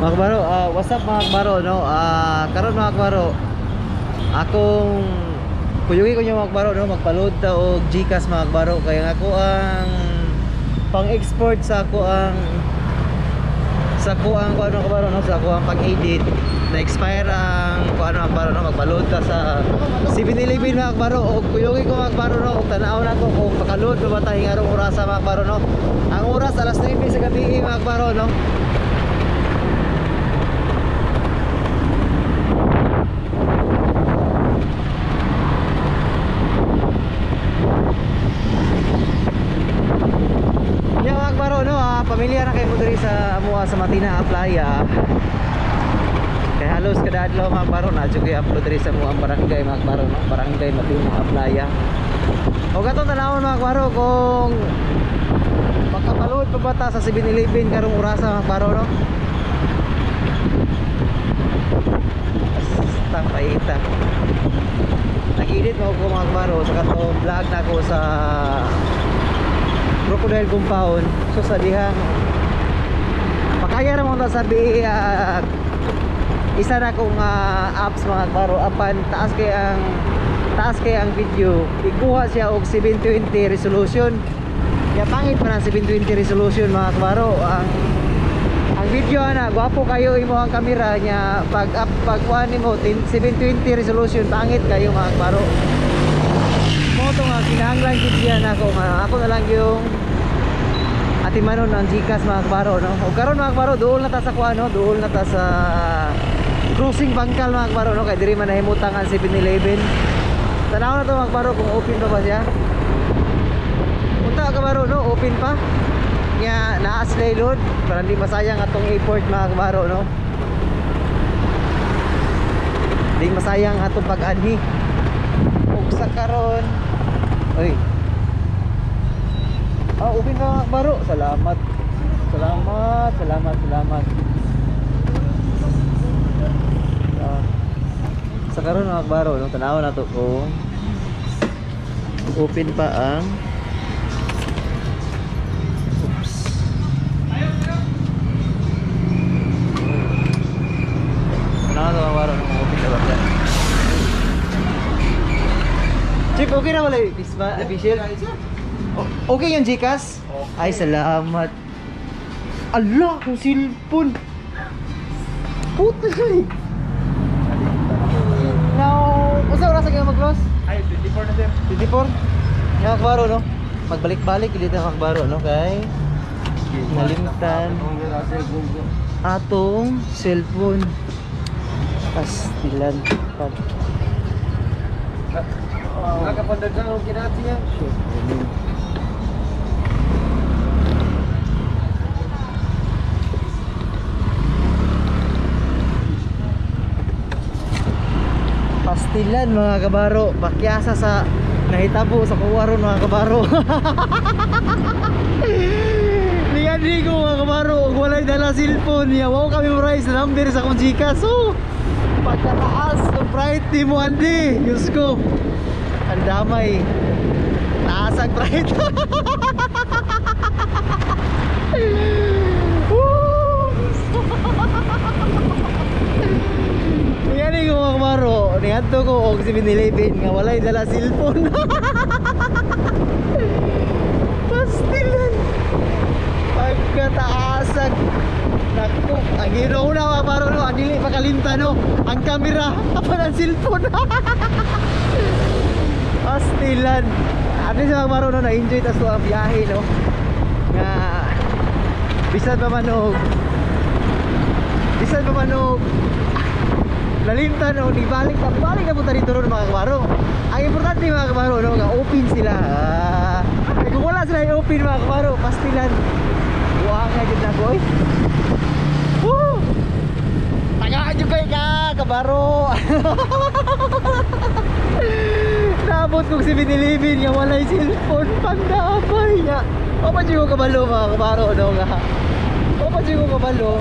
Mga kabaro, what's up mga kabaro, no? Karon mga kabaro, akong kuyugi ko yung mga kabaro, no? Magpaload ta og GCash mga kabaro. Kaya ako ang pang-export sa ako ang kung ano kabaro, no? Sa ako ang pag-edit na-expire ang kung ano mga kabaro, no? Magpaload ta sa 7-Eleven mga kabaro. Og kuyugi ko mga kabaro, no? Og tanaw na ko kung makaload ba ta hingarong orasa mga kabaro, no? Ang oras alas 9 sa gabi mga kabaro, no? Pamilya na kayo mo diri sa Amua sa Matina Playa. Kaya halos kada adlaw mga kabaro na jud upload diri sa Amua barangay mga kabaro, no? Barangay Matina Playa. O gato tanawon mga kabaro kung makapaload pa ba ta sa 7-Eleven karong orasa mga kabaro, no? Basta paita. Nag-edit mo ko mga kabaro sa katong vlog na ko sa Crocodile Compound. So sa dihang makaya ramon ta sabi isa na kong apps mga kabaro apan taas kay ang video ikuha siya og 720 resolution. Ya pangit pa ng 720 resolution mga kabaro. Ang video ana gwapo kayo imo ang kamera nya pag kuha nimo 720 resolution pangit kayo mga kabaro. Moto nga kinahanglan gid yan ako na lang yung atimanon ang GCash mga kabaro, no? O karon mga kabaro dool na ta sa kuano, dool na ta sa cruising bangkal mga kabaro, no? Kay diri man nahimutang ang 7-Eleven. Tanaw na to mga kabaro kung open pa ba siya. Punta kabaro, no? Open pa. Nya naa slay load para hindi masayang atong effort mga kabaro, no? Hindi masayang atong pag-anhi. Ug sa karon oy. Open ka mga kabaro. Salamat. Sa karon mga kabaro, no, tanaw na to kung open pa ang tanaw na to mga kabaro, no, open na ba siya. Chip, okay na wala official? Okay yung GCash? Ay, salamat. Allah, kung cellphone. Puta siya eh. Now, usa oras kayo mag-close? Ay, 24 na sir. 24? Yung akbaro, no? Magbalik-balik ulit ang akbaro, no? Kay nalimtan atong cellphone. Pastilan. Nakapandag ka ng kinati niya. Pastilan mga kabaro, pakyasa sa nahitabo sa kuwaron mga kabaro. Niyadi ko mga kabaro, kung wala'y dala cellphone niya, wow kami maray sa number sa kong GCash. So, pagkataas ng bright mo andi, Diyos ko, ang damay, taas ang bright. Niyadi ko mga kabaro, niyanto ko og 7-Eleven nga walay dala cellphone. Pastilan pagkataasan. Naku, ang ginauna mga kabaro, no, ang dili pakalimta, no, ang camera apan ang cellphone. Pastilan. At least mga kabaro, no, na-enjoy tas to ang biyahe, no, nga bisan pa man nalimtan o balik na punta dito ron mga kabaro. Ang importante mga kabaro, no, nga open sila. Kung wala sila yung open mga kabaro, pastilan wala nga dyan na boy. Woo! Tagaan nyo kayo ka kabaro. Naabot kong 7-Eleven nga wala yung cellphone pagdapay nga. O pa dyan ko kabalo mga kabaro, no, nga o pa dyan ko kabalo.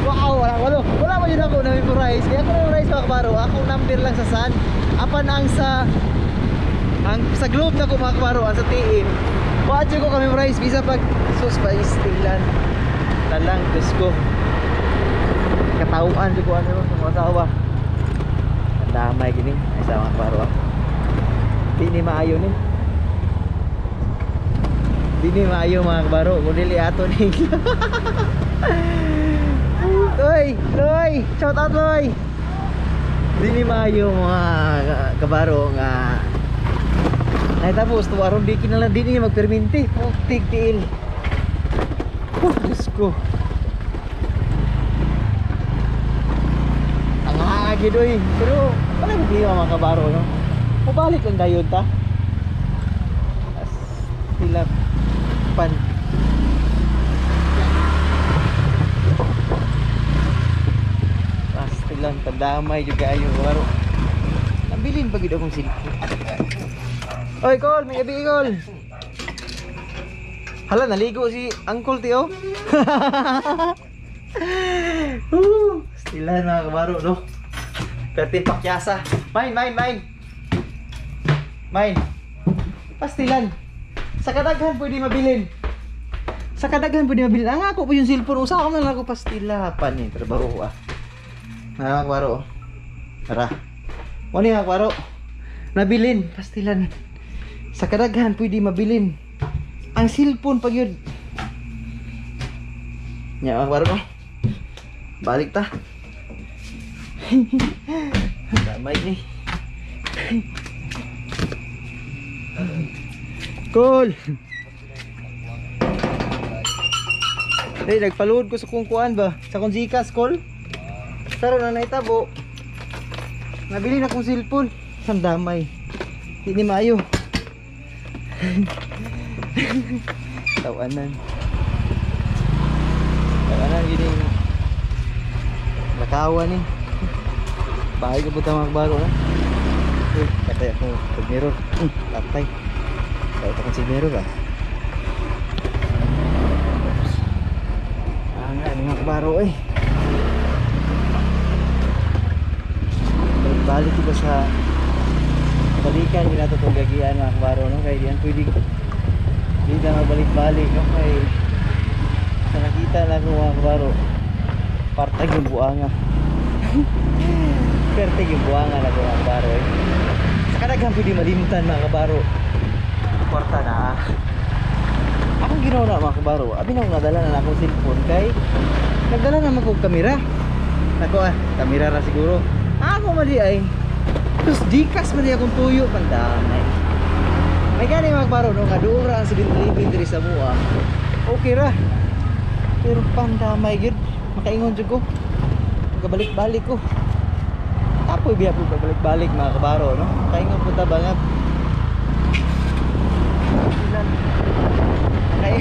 Wow, wala pa yun ako na-memorize. Kaya ako na-memorize mga kabaro, akong number lang sa SAN. Apan ang sa globe na ko mga kabaro, ang sa TM, Wadyo ko kami rice bisa pag sus pa istilan talang Diyos ko. tauan jud ko ano sa mga asawa. Ang damay gini ay sa mga kabaro. Di ni maayo ni. Di ni maayo mga kabaro, kun dili ato ni. Loy, Loy, shout out Loy. Di ni maayo mga kabaro nga ay tapos tuwaron di kinala di ni magperminti. Putik tiil. Diyos ko. Ang hagi doy. Pero wala mo kiyo mga kabaro no. Mabalik lang dayon ta. As sila pan. As silang tadamay juga ayo kabaro. Nabilin pag akong cellphone. Oy, Col, may gabi, Col. Hala, naligo si Uncle Tio. Stilan mga kabaro, no? Pertin pakyasa. Main. Pastilan. Sa kadaghan pwede mabilin. Ang ako po yung cellphone. Usa ako na lang ako pastilapan eh. Trabaho ah. Mga kabaro. Tara. Ano yung mga kabaro? Nabilin. Pastilan. Sa kadaghan pwede mabilin. Ang cellphone pag yun. Nya mga kabaro no? Balik ta. Damay ni. Cool. Hey, nagpaluhod ko sa kung kuan ba? Sa kung Gcash call. Pero na naitabo. Nabili na kong cellphone. Ang damay. Hindi maayo. Tawanan gini lakawan ni bahay ka buta magbaro na katay ako pagmiro laptay kaya ito kong sigmiro ba nga mga kabaro balik ko sa balikan yung nato itong gagian mga kabaro no? Kaya diyan pwede hindi na mabalik-balik no? Kaya sa nakita na ko mga kabaro partag yung buanga pertig yung buanga na ko mga kabaro sa kadaghan pwede malimtan mga kabaro kwarta na akong ginawa na mga kabaro abi na akong nadala na akong cellphone kay nagdala naman kong kamera nako kamera na siguro ako mali ay terus Gcash mali akong tuyo pandamay may gani mga kabaro no kadura ang 7-11 diri sa mua okay ra pero pandamay gid makaingon jud ko magabalik-balik ko tapoy biya po pagbalik-balik mga kabaro no kaingon po ta bangab ilan kay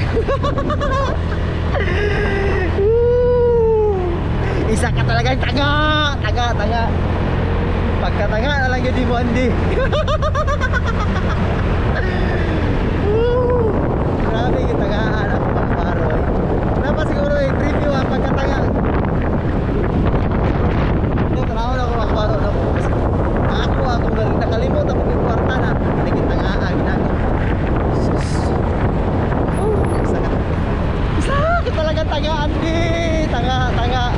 isa ka talaga tanga pagkatanga na lang yun di mo andi grabe yung tagaan ako mga kabaro kenapa siguro review ang pagkatanga ito tanaw na ako mga kabaro ako nakalimot ako yung kwarta na naging tangaan ginagawa isa ka talaga tagaan di tanga mga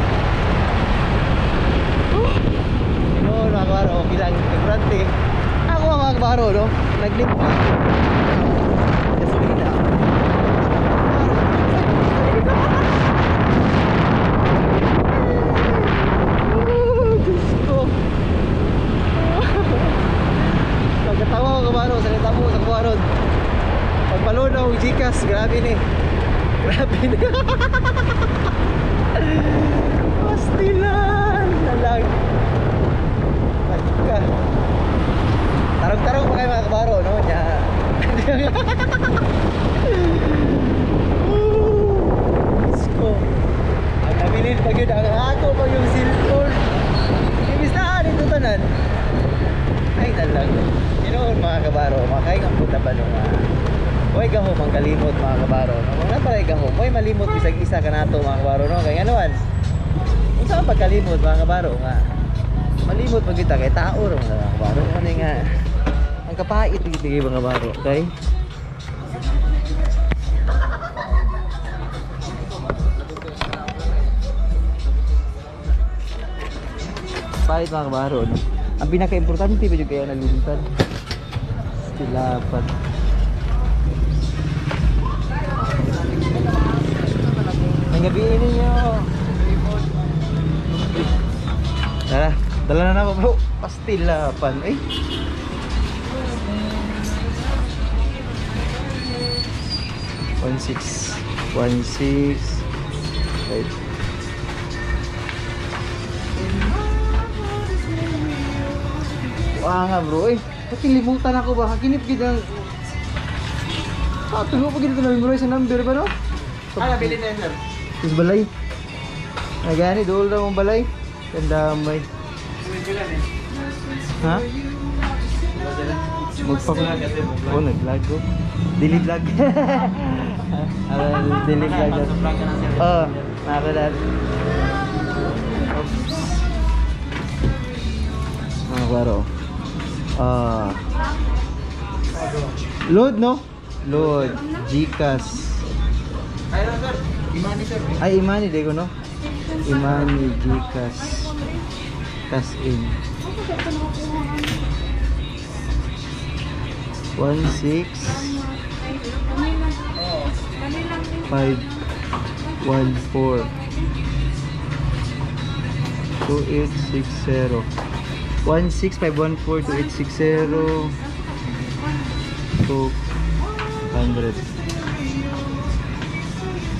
kabaro, okay lang, nagprante ako mga kabaro, no? Naglimpa gasolina Diyos ko pagkatawa ko kabaro, salita mo sa kabarod pagpaload na akong Gcash, grabe ni pastilan nalang tarong-tarong pa kayo mga kabaro no? Diyos ko ang nabilin pag yun ang ako pag yung cellphone ibis na ito tanan ay nalang yun mga kabaro makaingang puta ba nung huwag gahom ang kalimot mga kabaro no? Mga naparay gahom huwag malimot isang isa ka na ito mga kabaro no? Kaya nga naman kung saan pagkalimot mga kabaro nga malimot pag kita kay tao ro mga kabaro ano nga ang kapait bigay mga kabaro okay palit mga kabaro, no? Ang pinaka-importante pa yung kaya nalilitan. Stilapan. May gabiin ninyo. Tara, dala na na bro. Pastilapan. Eh. One six. Right. Wah nga bro, eh. Pati limutan ako ba? Kinip kita. Tulo pa kita na memorize sa number ba no? Nabili na yun, sir. Is balay. Nagani, doon lang ang balay. Kandamay. Ha? Magpakulag. Oh, nag-vlog ko. Daily vlog. Daily vlog. Oo, nakakalala. Oops. Mga klaro. Load, no? Load. Gcash. Ayun, sir. Imani, sir. Ay, Imani, di ko, no? Imani, Gcash. Cash in. 16 514 2860 16514 2860 200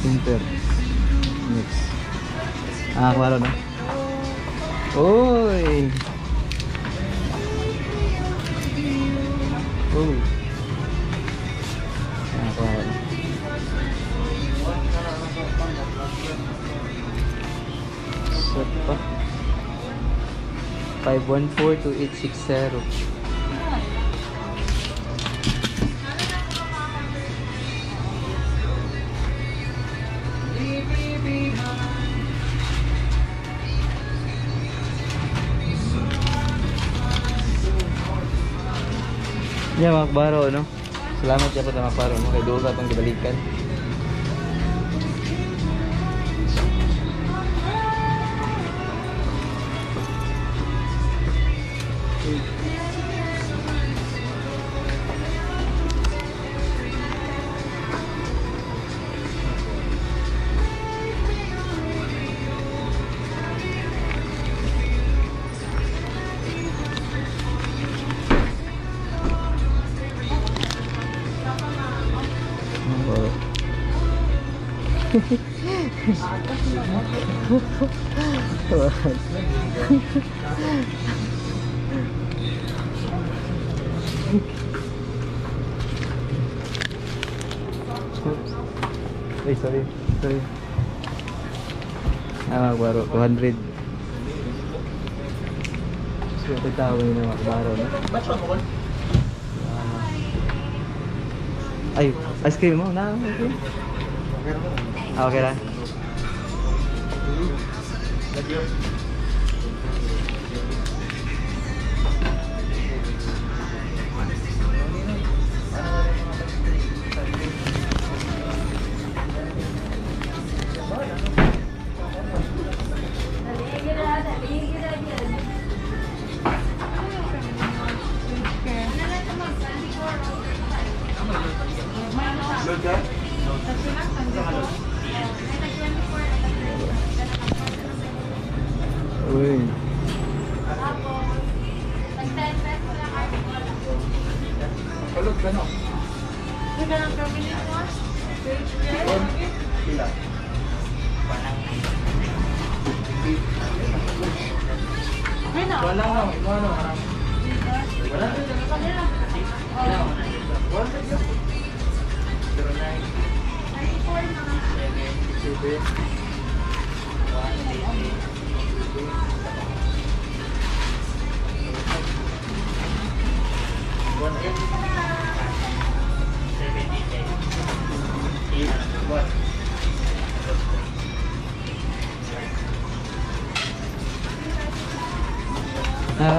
enter next klaro na. Uy klaro na. Set pa 5142860. Yeah, mga kabaro, no? Salamat siya po sa mga kabaro, no? Kay Dora itong gibalikan. Ay, sorry. Baro, 200. So, ito tawag na mga baro, no? Ay, ice cream mo, na. Okay lang. Uy. Kulog ka, no? Pila. Wala no, ano, marami. Wala.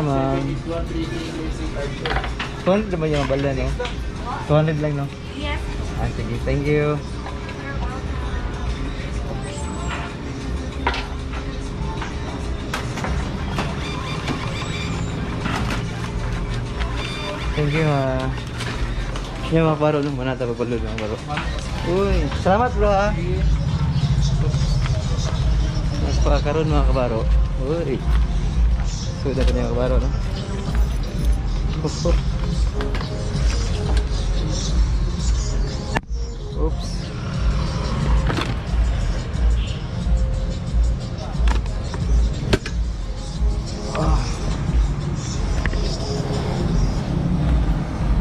Ma'am. 200 naman yung bala, no? 200 lang, no? Yes. Sige, thank you. Thank you ha. Yan mga kabaro, no? Manata pagpalod mga kabaro. Uy, salamat bro ha. Mas pa karon mga kabaro. Uy. Sudah pa niya kabaro, no? Oops.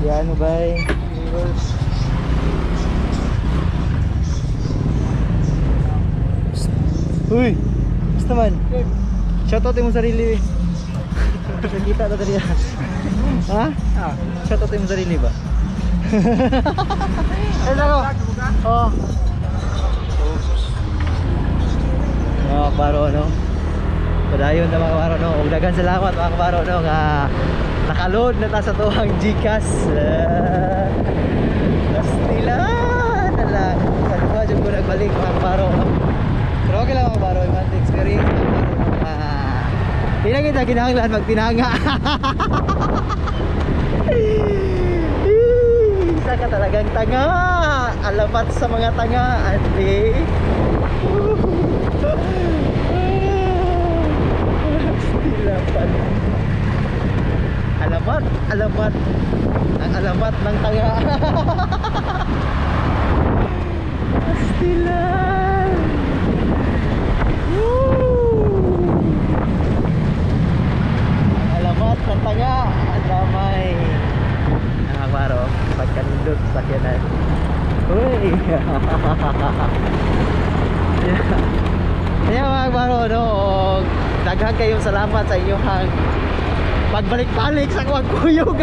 Yan mo bay. Uy, basta man. Shoutout mo sarili. Nakita na tadi. Ha? Shoutout mo sarili ba? Ay nako. Oh. Mga kabaro no. Padayon na mga kabaro no. Ug daghang salamat mga kabaro no nga nakaload na ta sa tuwang GCash. Kastila na lang. Sa jud ko nagbalik mga kabaro no. Pero okay lang mga kabaro, man experience mga kabaro. Di na kita kinahanglan magtinanga. Isa ka talagang tanga. Alamat sa mga tanga, ate. Stila pa. Alamat, alamat. Ang alamat ng tanga. Stila. Ang alamat ng tanga. Ang damay. Ang kabaro, pagkanindot sa sakyanan. Uy! Kaya mga kabaro, no? Daghang kayong salamat sa inyong pagbalik-balik sa kuwang kuyog.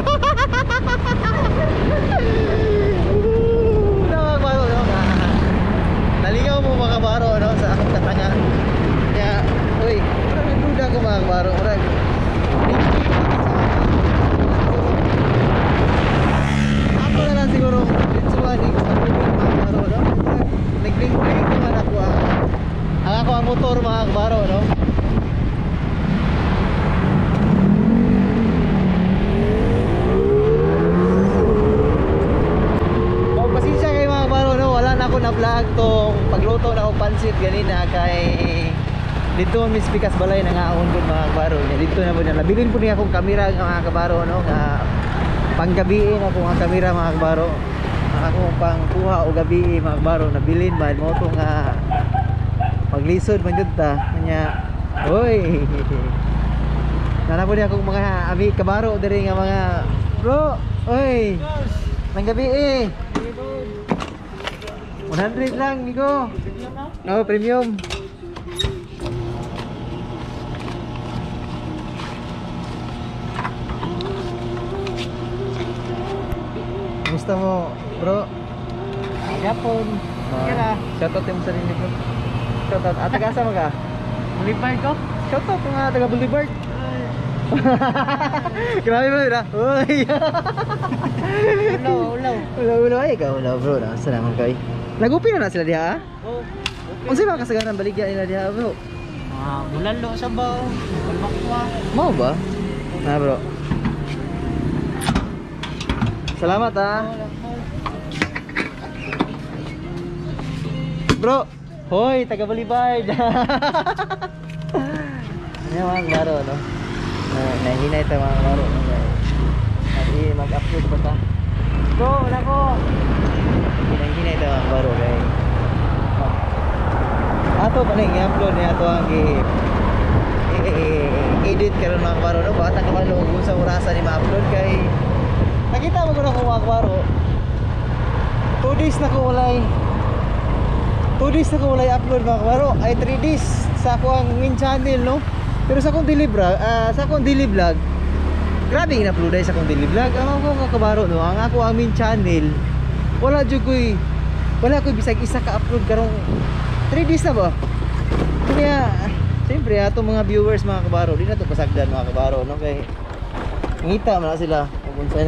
Mga kabaro, no? Nalingaw mo mga kabaro, no? Sa akong katanga. Kaya, uy, maraming duda ko mga kabaro. Ako na lang siguro ditsuani ko sa tubig mga kabaro, no? Nag-blink-blink naman ako ang motor mga kabaro, no? Pasensya kayo mga kabaro, no? Wala na ako na vlog tong pagluto na akong pansit ganina kay dito Miss Pikas Balay na nga ahon mga kabaro. Dito na po na nabilin po niya akong kamera mga kabaro, no? Nga panggabiin ako ang kamera mga kabaro. Ako pangkuha o gabi mga kabaro nabilin man mo to nga paglisod man jud ta kanya. Oy. Nana po niya akong mga abi kabaro diri nga mga bro. Oy. Nang gabi 100 lang migo. No, premium. Gusto mo, bro? Agapon. Kaya shoutout mo sa rin bro. Shoutout. At taga-asa mo ka? Boulevard ko? Shoutout mga taga Boulevard. Grabe ba yun ah? Uy! Ulaw. Ulaw ay ikaw. Ulaw bro. Nasa naman kayo. Nagupi na sila diha? Oo. Kung sino mga kasagaran baligyan nila diha bro? Bulalo sa baw. Kalmakwa. Mau ba? Na bro. Salamat ah. Bro. Hoy, taga Boulevard. Ano mga klaro, no? Nahinay ito mga klaro. Mag-upload pa ta. Bro, wala ko. Nahinay ito mga klaro. Ato pa na i-upload niya ito ang edit ka rin mga klaro. No? Bakit ang kabalo kung sa orasan ni ma-upload kay nakita mo ko na kung mga klaro. 2 days na ko walay upload mga kabaro. Ay 3 days sa ako ang main channel, no? Pero sa akong daily vlog, grabe in-upload ay sa akong daily vlog. Ang ako mga kabaro, no? Ang ako ang main channel, wala ko'y bisag isa ka-upload karong 3 days na ba? Kaya siyempre atong mga viewers mga kabaro, di na to pasagdan mga kabaro, no? Kay ngita man na sila kung sa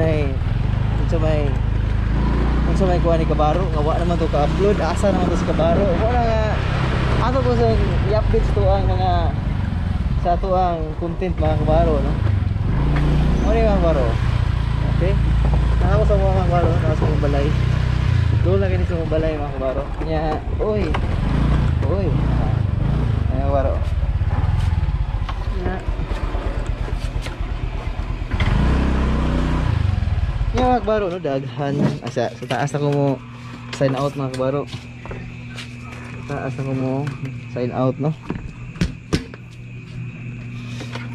may kuha ni kabaro nga wa naman to ka-upload, asa naman to si kabaro wala nga ato po sa i-update to ang mga sa to ang content mga kabaro, no? Ano yung mga kabaro? Okay. Ako sa mga kabaro, naka sa mga balay. Doon lang ini sa mga balay mga kabaro. Kanya, uy. Uy. Ayan kabaro. Kanya. Kanya mga kabaro, no, daghan. Asa, sa taas ako mo sign out mga kabaro. Sa taas ako mo sign out, no.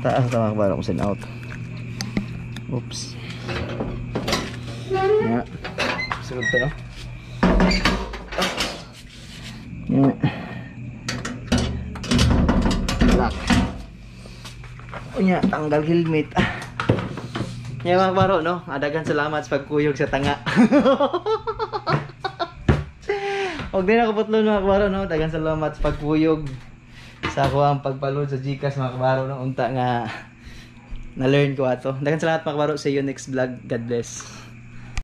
Taas na mga kabaro ko sign out. Oops. Ya. Sunod pa, no? Ya. Lock. Unya, tanggal helmet. Ya mga kabaro, no? Adagan salamat sa pagkuyog sa tanga. Huwag din ako putlo mga kabaro, no? Adagan salamat sa pagkuyog sa ako ang pagpaload sa Gcash mga kabaro, no? Unta nga na-learn ko ato. Adagan salamat mga kabaro. See you next vlog. God bless.